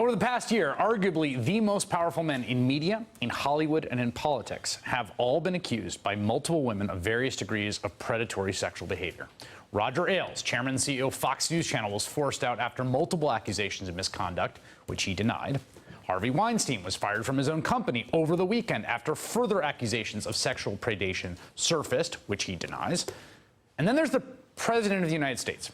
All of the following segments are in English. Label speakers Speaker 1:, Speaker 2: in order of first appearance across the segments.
Speaker 1: Over the past year, arguably the most powerful men in media, in Hollywood, and in politics have all been accused by multiple women of various degrees of predatory sexual behavior. Roger Ailes, chairman and CEO of Fox News Channel, was forced out after multiple accusations of misconduct, which he denied. Harvey Weinstein was fired from his own company over the weekend after further accusations of sexual predation surfaced, which he denies. And then there's the President of the United States.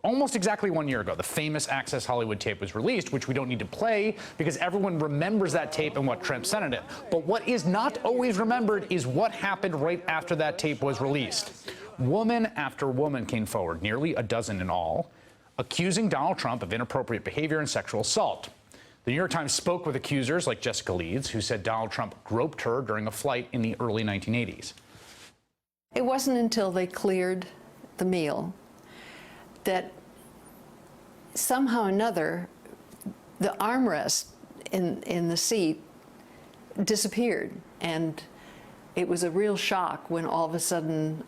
Speaker 1: Almost exactly 1 year ago, the famous Access Hollywood tape was released, which we don't need to play because everyone remembers that tape and what Trump said in it. But what is not always remembered is what happened right after that tape was released. Woman after woman came forward, nearly a dozen in all, accusing Donald Trump of inappropriate behavior and sexual assault. The New York Times spoke with accusers like Jessica Leeds, who said Donald Trump groped her during a flight in the early 1980s.
Speaker 2: It wasn't until they cleared the meal that somehow or another the armrest in the seat disappeared, and it was a real shock when all of a sudden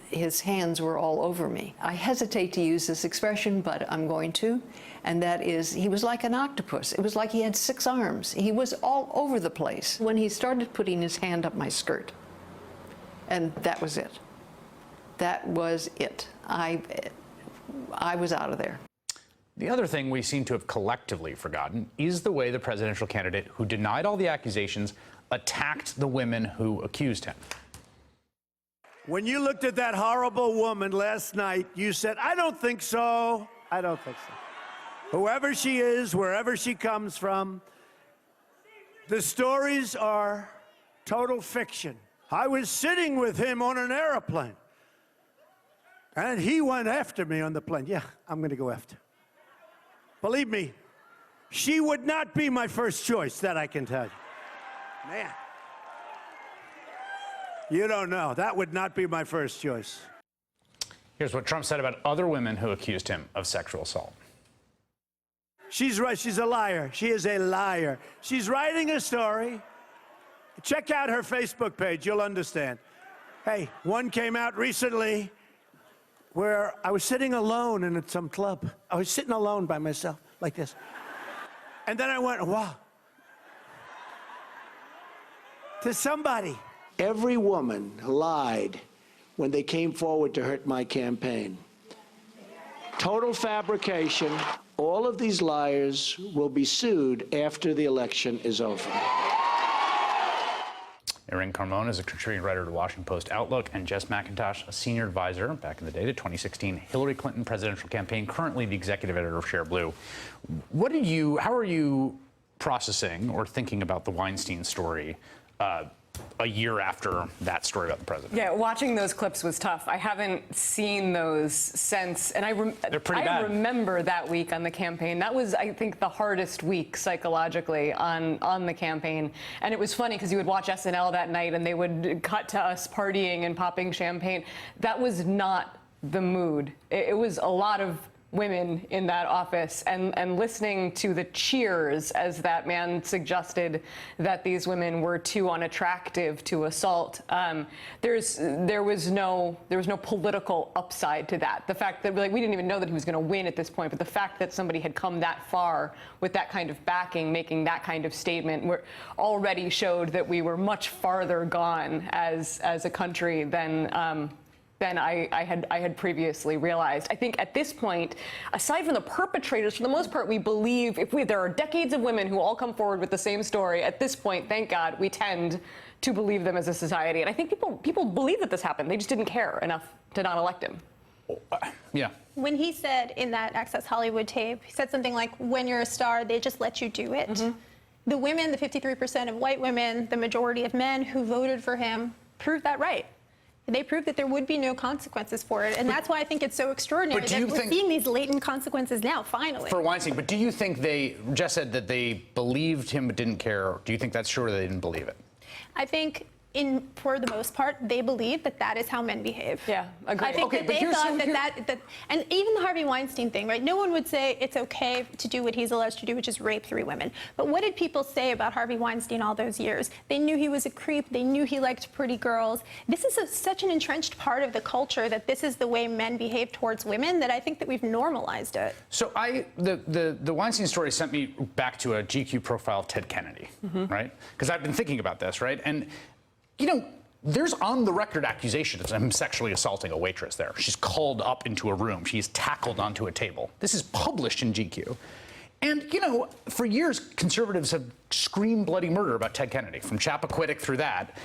Speaker 2: his hands were all over me. I hesitate to use this expression, but I'm going to, and that is, he was like an octopus. It was like he had 6 arms. He was all over the place when he started putting his hand up my skirt, and that was it. That was it. I was out of there.
Speaker 1: The other thing we seem to have collectively forgotten is the way the presidential candidate who denied all the accusations attacked the women who accused him.
Speaker 3: When you looked at that horrible woman last night, you said, I don't think so. I don't think so. Whoever she is, wherever she comes from, the stories are total fiction. I was sitting with him on an airplane, and he went after me on the plane. Yeah, I'm going to go after. Believe me, she would not be my first choice, that I can tell you. Man, you don't know. That would not be my first choice.
Speaker 1: Here's what Trump said about other women who accused him of sexual assault.
Speaker 3: She's right. She's a liar. She is a liar. She's writing a story. Check out her Facebook page. You'll understand. Hey, one came out recently where I was sitting alone in some club. I was sitting alone by myself, like this. And then I went, wow. To somebody.
Speaker 4: Every woman lied when they came forward to hurt my campaign. Total fabrication. All of these liars will be sued after the election is over.
Speaker 1: Erin Carmona is a contributing writer to the Washington Post Outlook, and Jess McIntosh, a senior advisor back in the day to 2016 Hillary Clinton presidential campaign, currently the executive editor of Share Blue. How are you processing or thinking about the Weinstein story a year after that story about the president?
Speaker 5: Yeah, watching those clips was tough. I haven't seen those since, and
Speaker 1: They're pretty bad.
Speaker 5: I remember that week on the campaign. That was, I think, the hardest week psychologically on the campaign. And it was funny because you would watch SNL that night and they would cut to us partying and popping champagne. That was not the mood. It was a lot of women in that office, and listening to the cheers as that man suggested that these women were too unattractive to assault. There was no political upside to that. The fact that we didn't even know that he was going to win at this point, but the fact that somebody had come that far with that kind of backing, making that kind of statement, already showed that we were much farther gone as a country than I had previously realized. I think at this point, aside from the perpetrators, for the most part, we believe there are decades of women who all come forward with the same story. At this point, thank God, we tend to believe them as a society. And I think people believe that this happened. They just didn't care enough to not elect him.
Speaker 1: Yeah.
Speaker 6: When he said in that Access Hollywood tape, he said something like, when you're a star, they just let you do it. Mm-hmm. The women, the 53% of white women, the majority of men who voted for him, proved that right. They proved that there would be no consequences for it, and that's why I think it's so extraordinary that we're seeing these latent consequences now, finally.
Speaker 1: For Weinstein, but do you think Jess said that they believed him but didn't care? Do you think that's true or they didn't believe it?
Speaker 6: I think for the most part, they believe that that is how men behave.
Speaker 5: Yeah, agreed.
Speaker 6: I think
Speaker 1: Okay,
Speaker 6: that
Speaker 1: but
Speaker 6: they
Speaker 1: here's-
Speaker 6: thought
Speaker 1: here-
Speaker 6: that, and even the Harvey Weinstein thing, right? No one would say it's okay to do what he's alleged to do, which is rape 3 women. But what did people say about Harvey Weinstein all those years? They knew he was a creep. They knew he liked pretty girls. This is such an entrenched part of the culture that this is the way men behave towards women that I think that we've normalized it.
Speaker 1: So the Weinstein story sent me back to a GQ profile of Ted Kennedy, right? Because I've been thinking about this, right? And, you know, there's on-the-record accusations of him sexually assaulting a waitress there. She's called up into a room. She's tackled onto a table. This is published in GQ. And, you know, for years, conservatives have screamed bloody murder about Ted Kennedy, from Chappaquiddick through that.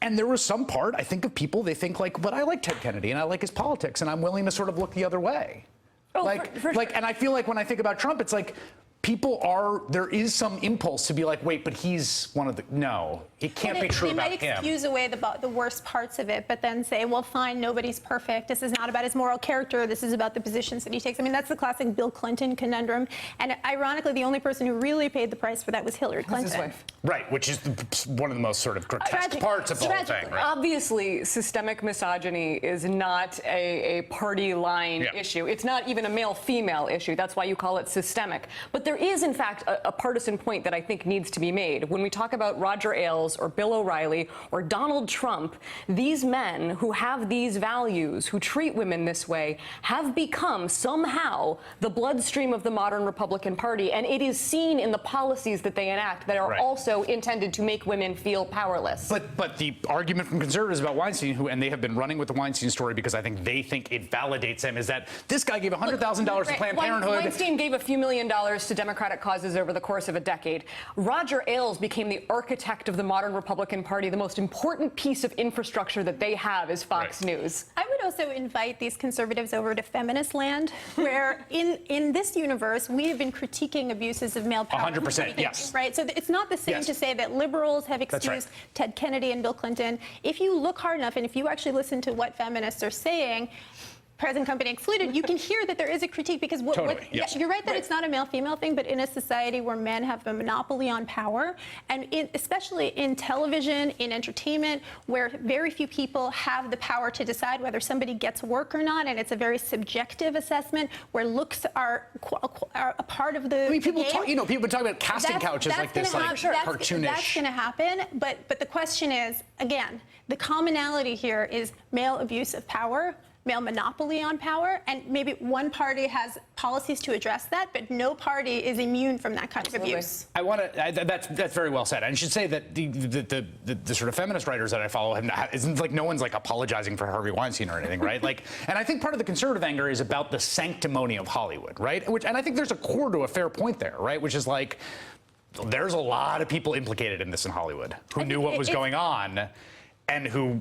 Speaker 1: And there was some part, I think, of people, they think, like, but I like Ted Kennedy, and I like his politics, and I'm willing to sort of look the other way.
Speaker 5: Oh,
Speaker 1: And I feel like when I think about Trump, it's like, there is some impulse to be like, wait, but he's one of the, no, it can't be true about him.
Speaker 6: They might excuse away the worst parts of it, but then say, well, fine, nobody's perfect. This is not about his moral character. This is about the positions that he takes. I mean, that's the classic Bill Clinton conundrum. And ironically, the only person who really paid the price for that was Hillary Clinton.
Speaker 5: His wife.
Speaker 1: Right, which is one of the most sort of grotesque parts of the whole thing. Right?
Speaker 5: Obviously, systemic misogyny is not a party line issue. It's not even a male-female issue. That's why you call it systemic. But there is, in fact, a partisan point that I think needs to be made. When we talk about Roger Ailes or Bill O'Reilly or Donald Trump, these men who have these values, who treat women this way, have become somehow the bloodstream of the modern Republican Party. And it is seen in the policies that they enact that are also intended to make women feel powerless.
Speaker 1: But the argument from conservatives about Weinstein, and they have been running with the Weinstein story because I think they think it validates him, is that this guy gave $100,000 to Planned Parenthood.
Speaker 5: Weinstein gave a few $1 million to Democratic causes over the course of a decade. Roger Ailes became the architect of the modern Republican Party. The most important piece of infrastructure that they have is Fox News.
Speaker 6: I would also invite these conservatives over to feminist land, where in this universe, we have been critiquing abuses of male power.
Speaker 1: 100%, yes.
Speaker 6: Right? So it's not the same to say that liberals have
Speaker 1: That's
Speaker 6: excused
Speaker 1: right.
Speaker 6: Ted Kennedy and Bill Clinton. If you look hard enough and if you actually listen to what feminists are saying, present company excluded, you can hear that there is a critique because
Speaker 1: Yes.
Speaker 6: you're right that it's not a male-female thing, but in a society where men have a monopoly on power, and especially in television, in entertainment, where very few people have the power to decide whether somebody gets work or not, and it's a very subjective assessment where looks are a part of the
Speaker 1: I mean, people
Speaker 6: game.
Speaker 1: talk, people talk about casting couches like this, like cartoonish.
Speaker 6: That's going to happen, but the question is, again, the commonality here is male abuse of power, male monopoly on power, and maybe one party has policies to address that, but no party is immune from that kind of abuse.
Speaker 1: I want to. That's very well said. I should say that the sort of feminist writers that I follow isn't like no one's like apologizing for Harvey Weinstein or anything, right? Like, and I think part of the conservative anger is about the sanctimony of Hollywood, right? And I think there's a core to a fair point there, right? Which is like, there's a lot of people implicated in this in Hollywood who knew what was going on, and who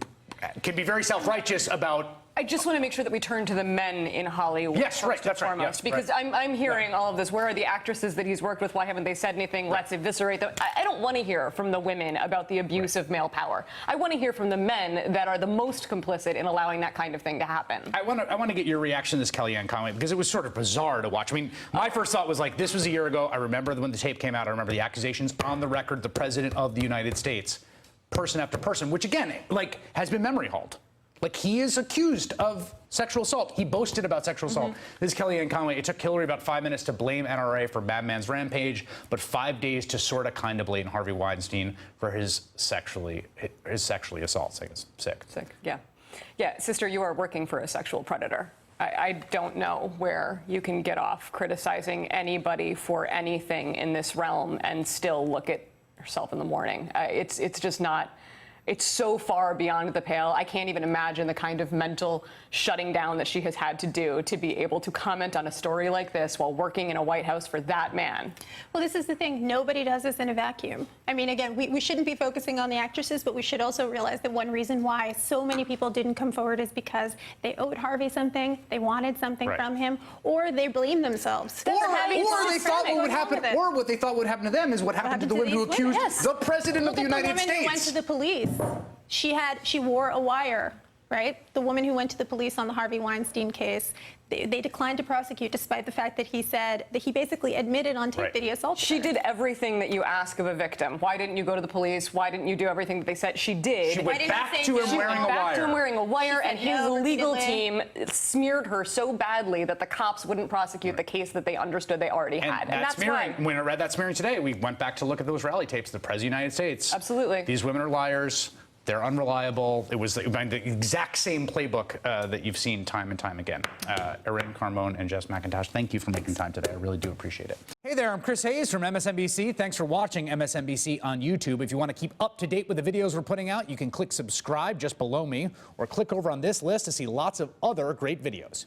Speaker 1: can be very self-righteous about.
Speaker 5: I just want to make sure that we turn to the men in Hollywood.
Speaker 1: Yes, right,
Speaker 5: first
Speaker 1: that's
Speaker 5: and
Speaker 1: right,
Speaker 5: foremost,
Speaker 1: yes,
Speaker 5: because
Speaker 1: right.
Speaker 5: I'm hearing all of this. Where are the actresses that he's worked with? Why haven't they said anything? Let's eviscerate them. I don't want to hear from the women about the abuse of male power. I want to hear from the men that are the most complicit in allowing that kind of thing to happen.
Speaker 1: I want to get your reaction to this Kellyanne comment, because it was sort of bizarre to watch. I mean, my first thought was like, this was a year ago. I remember when the tape came out. I remember the accusations on the record. The president of the United States, person after person, which again, like, has been memory hauled. Like, he is accused of sexual assault. He boasted about sexual assault. This is Kellyanne Conway. It took Hillary about 5 minutes to blame NRA for Madman's rampage, but 5 days to sort of kind of blame Harvey Weinstein for his sexually assaults. I guess sick.
Speaker 5: Yeah. Yeah, sister, you are working for a sexual predator. I don't know where you can get off criticizing anybody for anything in this realm and still look at yourself in the morning. It's just not. It's so far beyond the pale. I can't even imagine the kind of mental shutting down that she has had to do to be able to comment on a story like this while working in a White House for that man.
Speaker 6: Well, this is the thing. Nobody does this in a vacuum. I mean, again, we shouldn't be focusing on the actresses, but we should also realize that one reason why so many people didn't come forward is because they owed Harvey something, they wanted something from him, or they blamed themselves.
Speaker 1: Or they thought what would happen, or what they thought would happen to them is what happened to the women who accused the president of the United States.
Speaker 6: Who went to the police. She wore a wire right? The woman who went to the police on the Harvey Weinstein case, they declined to prosecute despite the fact that he said that he basically admitted on tape that he assaulted
Speaker 5: She
Speaker 6: her.
Speaker 5: did everything that you ask of a victim. Why didn't you go to the police? Why didn't you do everything that they said? She did.
Speaker 1: She went
Speaker 6: didn't
Speaker 1: back
Speaker 6: say
Speaker 1: to
Speaker 6: no.
Speaker 1: him
Speaker 6: She
Speaker 1: wearing
Speaker 6: went
Speaker 1: a
Speaker 5: back to him
Speaker 1: wire.
Speaker 5: wearing a wire,
Speaker 6: She
Speaker 5: and
Speaker 6: said
Speaker 5: his
Speaker 6: no
Speaker 5: legal
Speaker 6: repeatedly.
Speaker 5: team smeared her so badly that the cops wouldn't prosecute the case that they understood they already had. And that's
Speaker 1: smearing,
Speaker 5: fine.
Speaker 1: when I read that smearing today, we went back to look at those rally tapes. The President of the United States.
Speaker 5: Absolutely.
Speaker 1: These women are liars. They're unreliable. It was the exact same playbook that you've seen time and time again. Erin Carmone and Jess McIntosh, thank you for making time today. I really do appreciate it. Hey there, I'm Chris Hayes from MSNBC. Thanks for watching MSNBC on YouTube. If you want to keep up to date with the videos we're putting out, you can click subscribe just below me or click over on this list to see lots of other great videos.